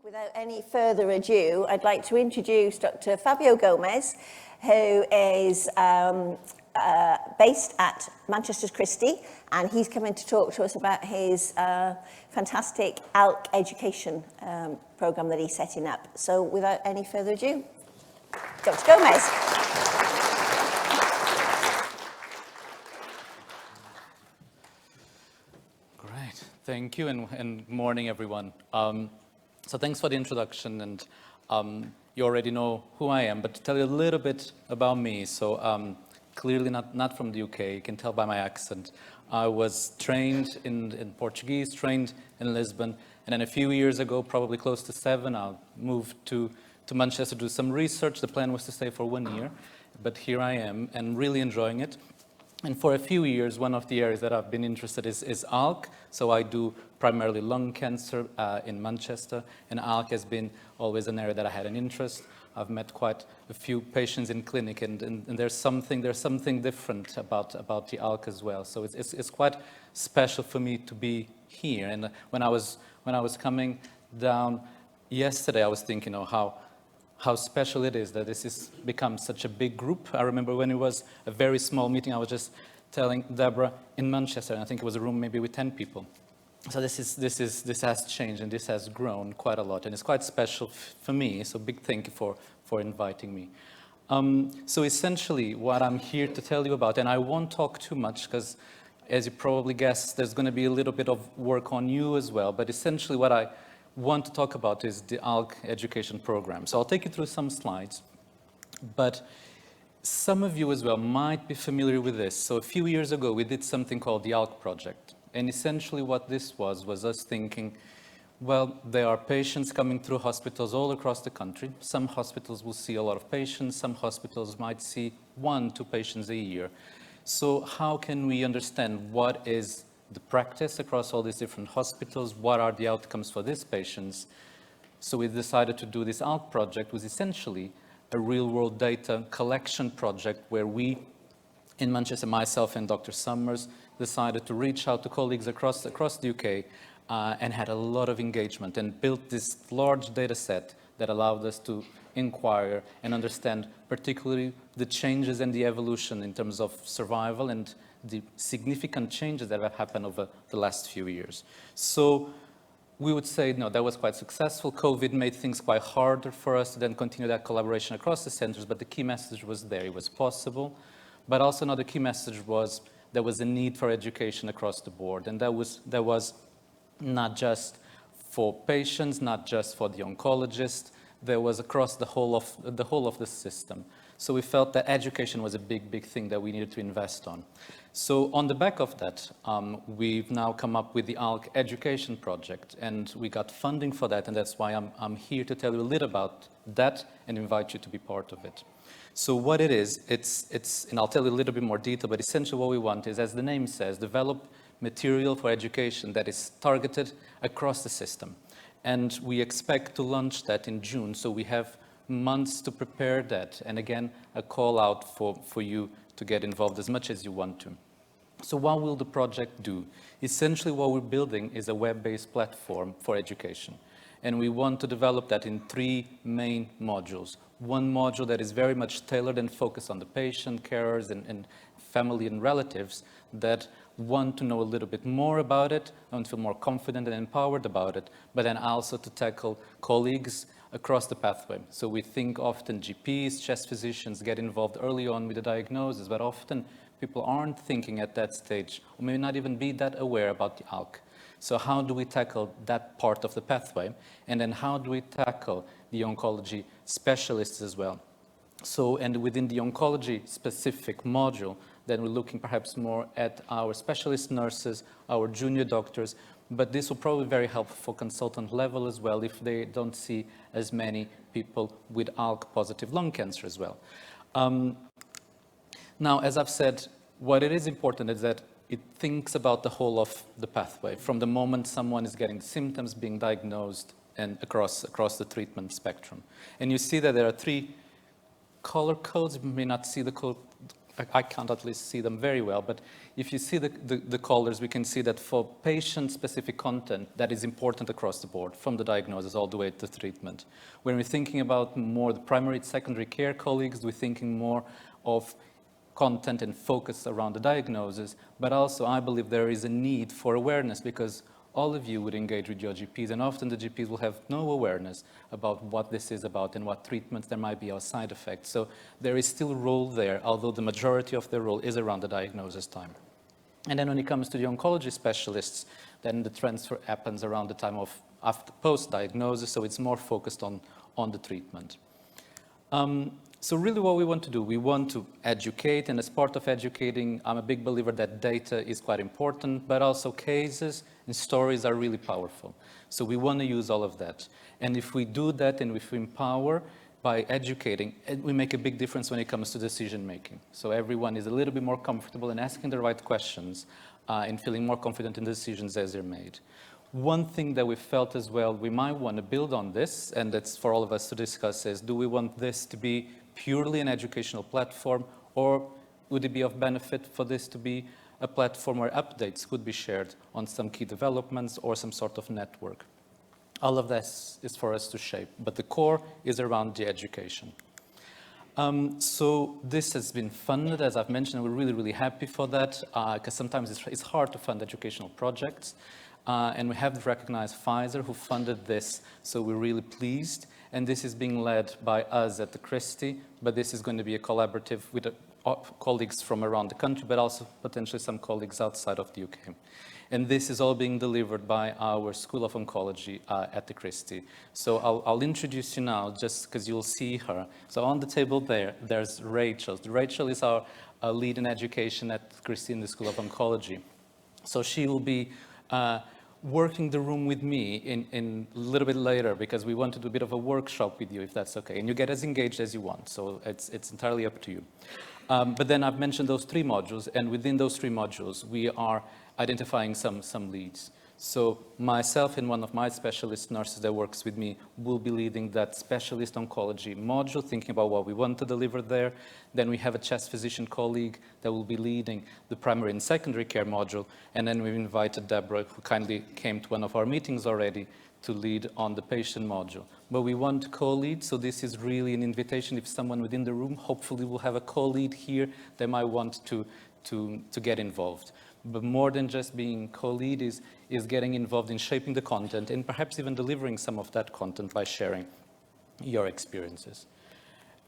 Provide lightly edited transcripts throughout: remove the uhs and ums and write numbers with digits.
Without any further ado, I'd like to introduce Dr. Fabio Gomes, who is based at Manchester's Christie, and he's coming to talk to us about his fantastic ALK education program that he's setting up. So without any further ado, Dr. Gomes. Great, thank you, and morning, everyone. So thanks for the introduction, and you already know who I am, but to tell you a little bit about me. So clearly not from the UK, you can tell by my accent. I was trained in Portuguese, trained in Lisbon, and then a few years ago, probably close to 7, I moved to Manchester to do some research. The plan was to stay for 1 year, but here I am, and really enjoying it. And for a few years, one of the areas that I've been interested is ALK. So I do primarily lung cancer in Manchester, and ALK has been always an area that I had an interest. I've met quite a few patients in clinic, and there's something different about the ALK as well. So it's quite special for me to be here. And when I was coming down yesterday, I was thinking, how special it is that this has become such a big group. I remember when it was a very small meeting, I was just telling Deborah in Manchester, and I think it was a room maybe with 10 people. So this has changed, and this has grown quite a lot, and it's quite special for me. So big thank you for inviting me. So essentially, what I'm here to tell you about, and I won't talk too much because, as you probably guessed, there's going to be a little bit of work on you as well. But essentially, what I want to talk about is the ALK education program. So I'll take you through some slides, but some of you as well might be familiar with this. So a few years ago, we did something called the ALK project. And essentially what this was us thinking, well, there are patients coming through hospitals all across the country. Some hospitals will see a lot of patients. Some hospitals might see 1-2 patients a year. So how can we understand what is the practice across all these different hospitals? What are the outcomes for these patients? So we decided to do this ALK project, was essentially a real-world data collection project where we, in Manchester, myself and Dr. Summers, decided to reach out to colleagues across the UK and had a lot of engagement and built this large data set that allowed us to inquire and understand particularly the changes and the evolution in terms of survival and the significant changes that have happened over the last few years. So we would say, no, that was quite successful. COVID made things quite harder for us to then continue that collaboration across the centers, but the key message was there. It was possible. But also another key message was there was a need for education across the board. And that was not just for patients, not just for the oncologist, there was across the whole of the system. So we felt that education was a big thing that we needed to invest on. So on the back of that, we've now come up with the ALK education project, and we got funding for that, and that's why I'm here to tell you a little about that and invite you to be part of it. So what it is, it's and I'll tell you a little bit more detail, but essentially what we want is, as the name says, develop material for education that is targeted across the system. And we expect to launch that in June, so we have months to prepare that. And again, a call out for you to get involved as much as you want to. So what will the project do? Essentially what we're building is a web-based platform for education. And we want to develop that in 3 main modules. One module that is very much tailored and focused on the patient, carers, and family and relatives that want to know a little bit more about it, and feel more confident and empowered about it, but then also to tackle colleagues across the pathway. So we think often GPs, chest physicians get involved early on with the diagnosis, but often people aren't thinking at that stage, or may not even be that aware about the ALK. So how do we tackle that part of the pathway? And then how do we tackle the oncology specialists as well? So, and within the oncology specific module, then we're looking perhaps more at our specialist nurses, our junior doctors, but this will probably be very helpful for consultant level as well if they don't see as many people with ALK positive lung cancer as well. Now, as I've said, what it is important is that it thinks about the whole of the pathway, from the moment someone is getting symptoms, being diagnosed, and across the treatment spectrum. And you see that there are 3 color codes. You may not see the code I can't at least see them very well, but if you see the colors, we can see that for patient-specific content, that is important across the board, from the diagnosis all the way to treatment. When we're thinking about more the primary and secondary care colleagues, we're thinking more of content and focus around the diagnosis, but also I believe there is a need for awareness, because all of you would engage with your GPs, and often the GPs will have no awareness about what this is about and what treatments there might be or side effects. So there is still a role there, although the majority of the role is around the diagnosis time. And then when it comes to the oncology specialists, then the transfer happens around the time of after post-diagnosis, so it's more focused on the treatment. So really what we want to do, we want to educate, and as part of educating, I'm a big believer that data is quite important, but also cases and stories are really powerful. So we want to use all of that. And if we do that and if we empower by educating, we make a big difference when it comes to decision making. So everyone is a little bit more comfortable in asking the right questions and feeling more confident in the decisions as they're made. One thing that we felt as well, we might want to build on this, and that's for all of us to discuss, is do we want this to be purely an educational platform, or would it be of benefit for this to be a platform where updates could be shared on some key developments or some sort of network? All of this is for us to shape, but the core is around the education. So this has been funded, as I've mentioned. We're really, really happy for that, because sometimes it's hard to fund educational projects. And we have recognized Pfizer, who funded this, so we're really pleased. And this is being led by us at the Christie, but this is going to be a collaborative with colleagues from around the country, but also potentially some colleagues outside of the UK. And this is all being delivered by our School of Oncology at the Christie. So I'll introduce you now, just because you'll see her. So on the table there's Rachel. Rachel is our lead in education at Christie in the School of Oncology. So she will be working the room with me in a little bit later, because we want to do a bit of a workshop with you, if that's okay. And you get as engaged as you want, so it's entirely up to you. But then I've mentioned those 3 modules, and within those 3 modules, we are identifying some leads. So myself and one of my specialist nurses that works with me will be leading that specialist oncology module, thinking about what we want to deliver there. Then we have a chest physician colleague that will be leading the primary and secondary care module. And then we've invited Deborah, who kindly came to one of our meetings already, to lead on the patient module. But we want to co-lead, so this is really an invitation. If someone within the room, hopefully will have a co-lead here, they might want to get involved. But more than just being co-lead is getting involved in shaping the content and perhaps even delivering some of that content by sharing your experiences.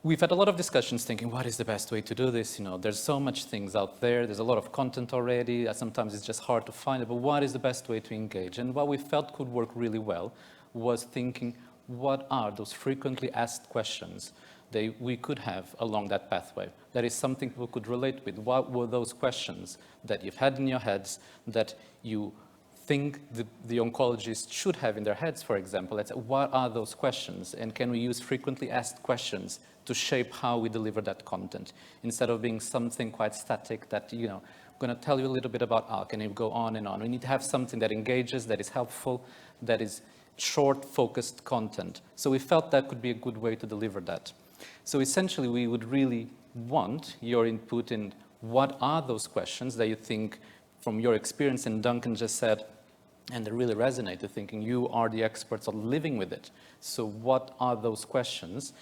We've had a lot of discussions thinking, what is the best way to do this? You know, there's so much things out there. There's a lot of content already. Sometimes it's just hard to find it, but what is the best way to engage? And what we felt could work really well was thinking, what are those frequently asked questions that we could have along that pathway? That is something people could relate with. What were those questions that you've had in your heads that you think the oncologist should have in their heads, for example? What are those questions? And can we use frequently asked questions to shape how we deliver that content, instead of being something quite static that, you know, I'm going to tell you a little bit about ALK, and it will go on and on. We need to have something that engages, that is helpful, that is short, focused content. So we felt that could be a good way to deliver that. So essentially, we would really want your input in what are those questions that you think, from your experience, and Duncan just said, and they really resonated, thinking you are the experts on living with it. So what are those questions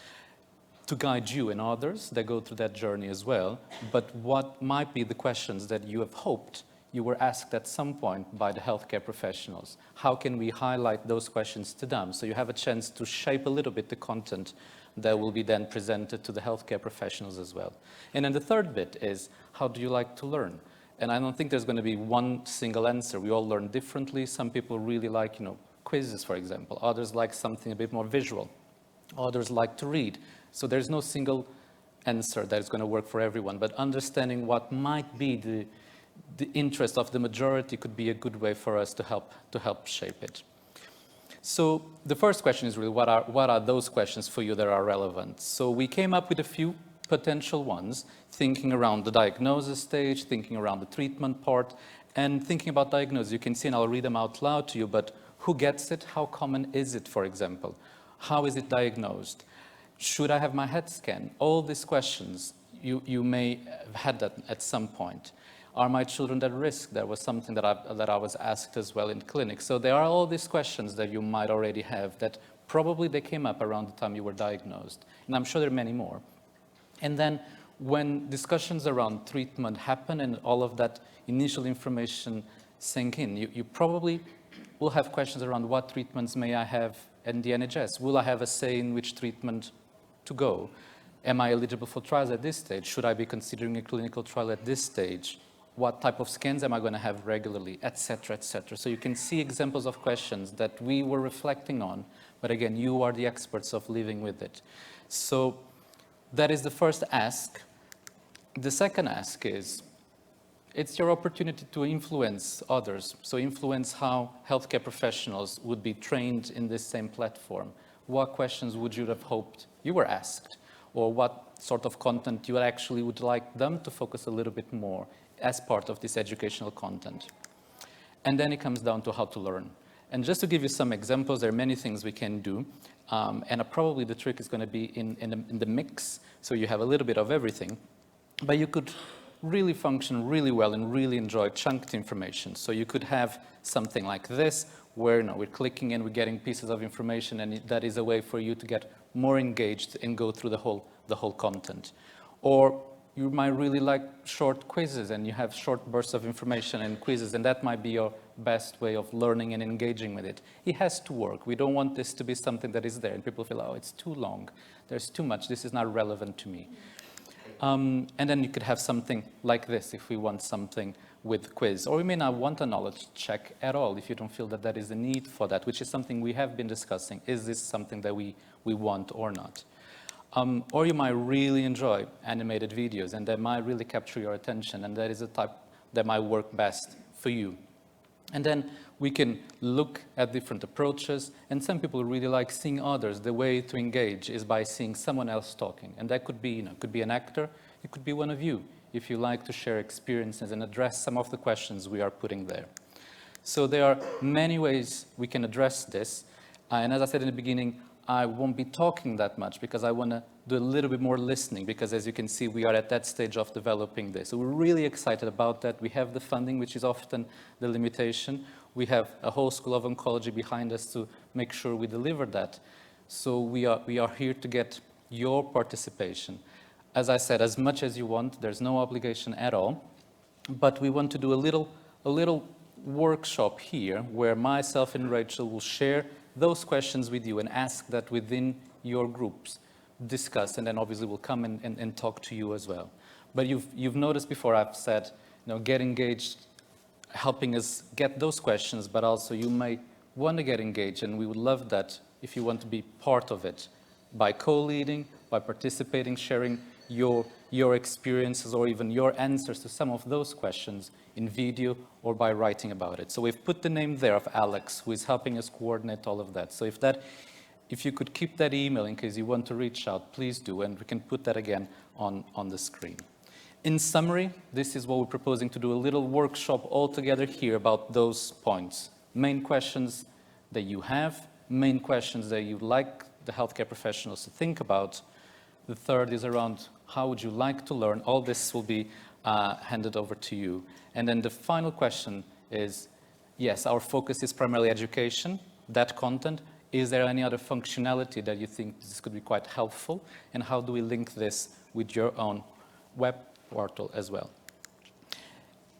to guide you and others that go through that journey as well? But what might be the questions that you have hoped you were asked at some point by the healthcare professionals? How can we highlight those questions to them? So you have a chance to shape a little bit the content that will be then presented to the healthcare professionals as well. And then the third bit is, how do you like to learn? And I don't think there's going to be one single answer. We all learn differently. Some people really like, quizzes, for example. Others like something a bit more visual. Others like to read. So there's no single answer that is going to work for everyone. But understanding what might be the interest of the majority could be a good way for us to help shape it. So the first question is really, what are those questions for you that are relevant? So we came up with a few potential ones, thinking around the diagnosis stage, thinking around the treatment part, and thinking about diagnosis. You can see, and I'll read them out loud to you, but who gets it? How common is it, for example? How is it diagnosed? Should I have my head scanned? All these questions, you may have had that at some point. Are my children at risk? That was something that I was asked as well in clinic. So there are all these questions that you might already have that probably they came up around the time you were diagnosed. And I'm sure there are many more. And then when discussions around treatment happen and all of that initial information sink in, you probably will have questions around what treatments may I have in the NHS? Will I have a say in which treatment to go? Am I eligible for trials at this stage? Should I be considering a clinical trial at this stage? What type of scans am I going to have regularly, et cetera, et cetera. So you can see examples of questions that we were reflecting on, but again, you are the experts of living with it. So that is the first ask. The second ask is, it's your opportunity to influence others, so influence how healthcare professionals would be trained in this same platform. What questions would you have hoped you were asked? Or what sort of content you actually would like them to focus a little bit more as part of this educational content. And then it comes down to how to learn. And just to give you some examples, there are many things we can do. And probably the trick is going to be in the mix, so you have a little bit of everything. But you could really function really well and really enjoy chunked information. So you could have something like this, where we're clicking and we're getting pieces of information, and that is a way for you to get more engaged and go through the whole content. Or you might really like short quizzes, and you have short bursts of information and quizzes, and that might be your best way of learning and engaging with it. It has to work. We don't want this to be something that is there, and people feel, oh, it's too long. There's too much. This is not relevant to me. And then you could have something like this if we want something with quiz. Or we may not want a knowledge check at all if you don't feel that that is a need for that, which is something we have been discussing. Is this something that we want or not? Or you might really enjoy animated videos, and they might really capture your attention, and that is a type that might work best for you. And then we can look at different approaches, and some people really like seeing others. The way to engage is by seeing someone else talking, and that could be, could be an actor, it could be one of you, if you like to share experiences and address some of the questions we are putting there. So there are many ways we can address this, and as I said in the beginning, I won't be talking that much because I want to do a little bit more listening, because as you can see, we are at that stage of developing this. So we're really excited about that. We have the funding, which is often the limitation. We have a whole school of oncology behind us to make sure we deliver that. So we are here to get your participation. As I said, as much as you want, there's no obligation at all. But we want to do a little workshop here where myself and Rachel will share those questions with you and ask that within your groups, discuss, and then obviously we'll come and talk to you as well. But you've noticed before I've said, get engaged, helping us get those questions, but also you may want to get engaged, and we would love that if you want to be part of it by co-leading, by participating, sharing your experiences or even your answers to some of those questions in video or by writing about it. So we've put the name there of Alex, who is helping us coordinate all of that. So if you could keep that email in case you want to reach out, please do, and we can put that again on the screen. In summary, this is what we're proposing to do, a little workshop all together here about those points. Main questions that you have, main questions that you'd like the healthcare professionals to think about. The third is around how would you like to learn. All this will be handed over to you. And then the final question is, yes, our focus is primarily education, that content. Is there any other functionality that you think this could be quite helpful? And how do we link this with your own web portal as well?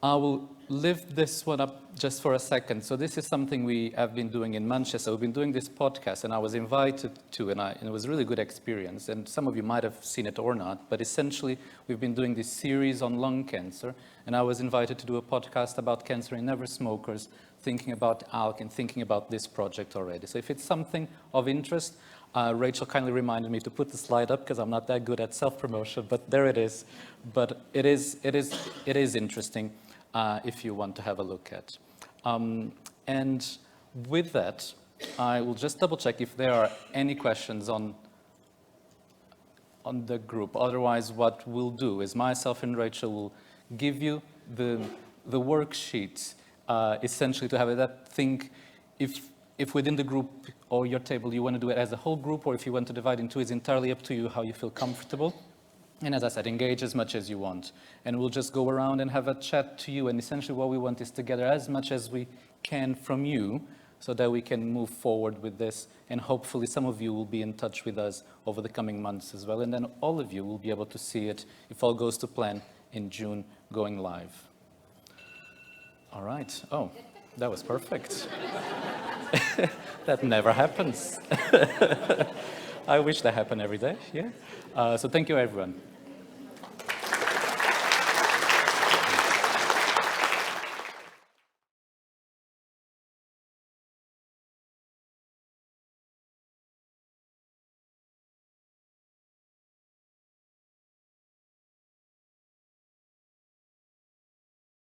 I will lift this one up just for a second. So this is something we have been doing in Manchester. We've been doing this podcast, and I was invited to, and it was a really good experience. And some of you might have seen it or not, but essentially we've been doing this series on lung cancer, and I was invited to do a podcast about cancer in never smokers, thinking about ALK and thinking about this project already. So if it's something of interest, Rachel kindly reminded me to put the slide up because I'm not that good at self-promotion, but there it is. But it is interesting. If you want to have a look at. And with that, I will just double check if there are any questions on the group. Otherwise, what we'll do is myself and Rachel will give you the worksheets, essentially to have that think if within the group or your table you want to do it as a whole group, or if you want to divide into, it's entirely up to you how you feel comfortable. And as I said, engage as much as you want. And we'll just go around and have a chat to you. And essentially what we want is to gather as much as we can from you so that we can move forward with this. And hopefully some of you will be in touch with us over the coming months as well. And then all of you will be able to see it, if all goes to plan, in June, going live. All right. Oh, that was perfect. That never happens. I wish that happened every day, yeah. So thank you, everyone.